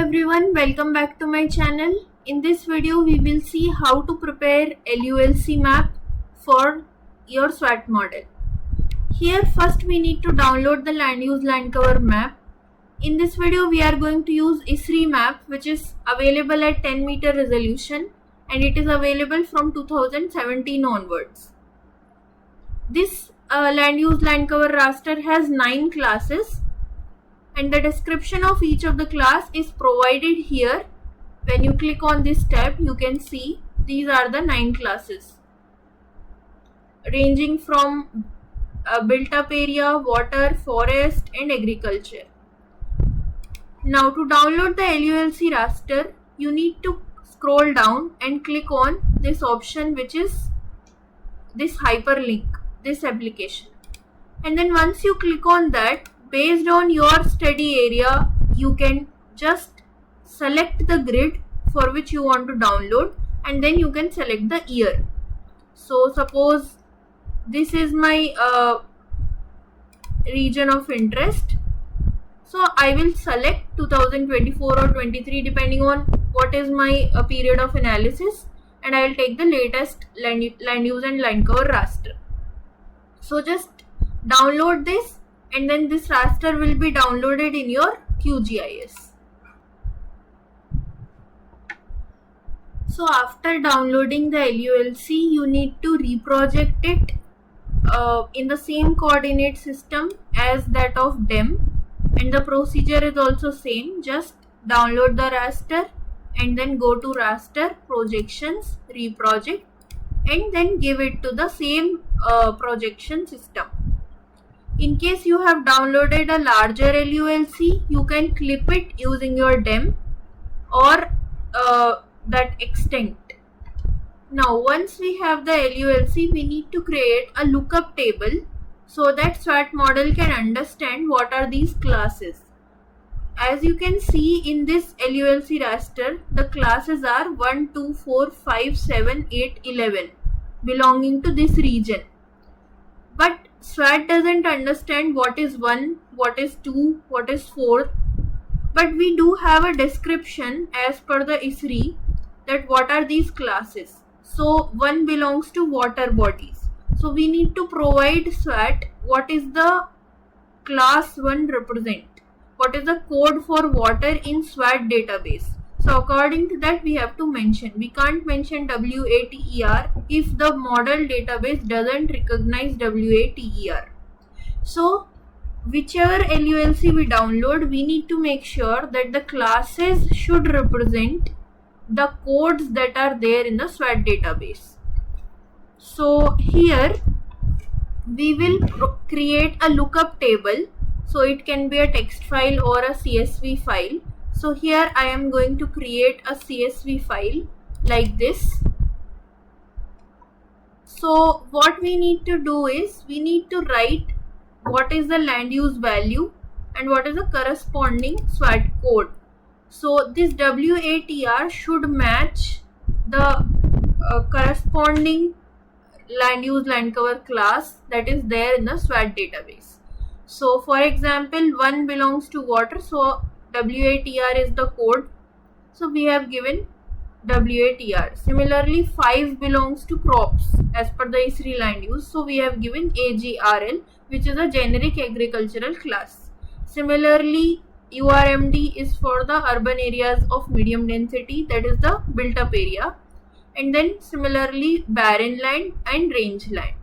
everyone, welcome back to my channel. In this video we will see how to prepare LULC map for your SWAT model. Here first we need to download the land use land cover map. In this video we are going to use ISRI map, which is available at 10 meter resolution and it is available from 2017 onwards. This land use land cover raster has 9 classes. And the description of each of the class is provided here. When you click on this tab, you can see these are the 9 classes, ranging from built up area, water, forest and agriculture. Now to download the LULC raster, you need to scroll down and click on this option, which is this hyperlink, this application. And then once you click on that, based on your study area, you can just select the grid for which you want to download and then you can select the year. So suppose this is my region of interest. So I will select 2024 or 23 depending on what is my period of analysis, and I will take the latest land use and land cover raster. So just download this, and then this raster will be downloaded in your QGIS. So after downloading the LULC, you need to reproject it in the same coordinate system as that of DEM, and the procedure is also same. Just download the raster and then go to raster, projections, reproject, and then give it to the same projection system. In case you have downloaded a larger LULC, you can clip it using your DEM or that extent. Now once we have the LULC, we need to create a lookup table so that SWAT model can understand what are these classes. As you can see in this LULC raster, the classes are 1, 2, 4, 5, 7, 8, 11 belonging to this region. But SWAT doesn't understand what is 1, what is 2, what is 4. But we do have a description as per the ISRI that what are these classes. So 1 belongs to water bodies. So we need to provide SWAT what is the class 1 represent. What is the code for water in SWAT database. So according to that we have to mention. We can't mention WATER if the model database doesn't recognize WATER. So whichever LULC we download, we need to make sure that the classes should represent the codes that are there in the SWAT database. So here we will create a lookup table. So it can be a text file or a CSV file. So here I am going to create a CSV file like this. So what we need to do is we need to write what is the land use value and what is the corresponding SWAT code. So this WATR should match the corresponding land use land cover class that is there in the SWAT database. So for example, 1 belongs to water, so WATR is the code. So we have given WATR. Similarly, 5 belongs to crops as per the ISRI land use. So we have given AGRL, which is a generic agricultural class. Similarly, URMD is for the urban areas of medium density, that is the built up area. And then similarly, barren land and range land.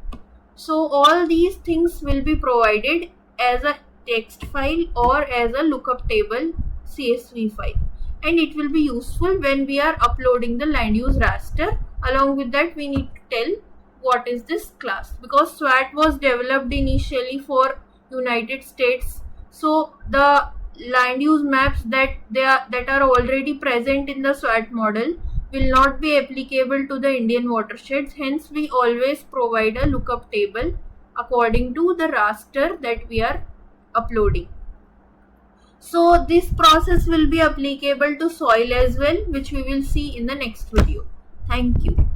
So all these things will be provided as a text file or as a lookup table CSV file, and it will be useful when we are uploading the land use raster. Along with that, we need to tell what is this class, because SWAT was developed initially for United States. So the land use maps that are already present in the SWAT model will not be applicable to the Indian watersheds. Hence we always provide a lookup table according to the raster that we are uploading. So this process will be applicable to soil as well, which we will see in the next video. Thank you.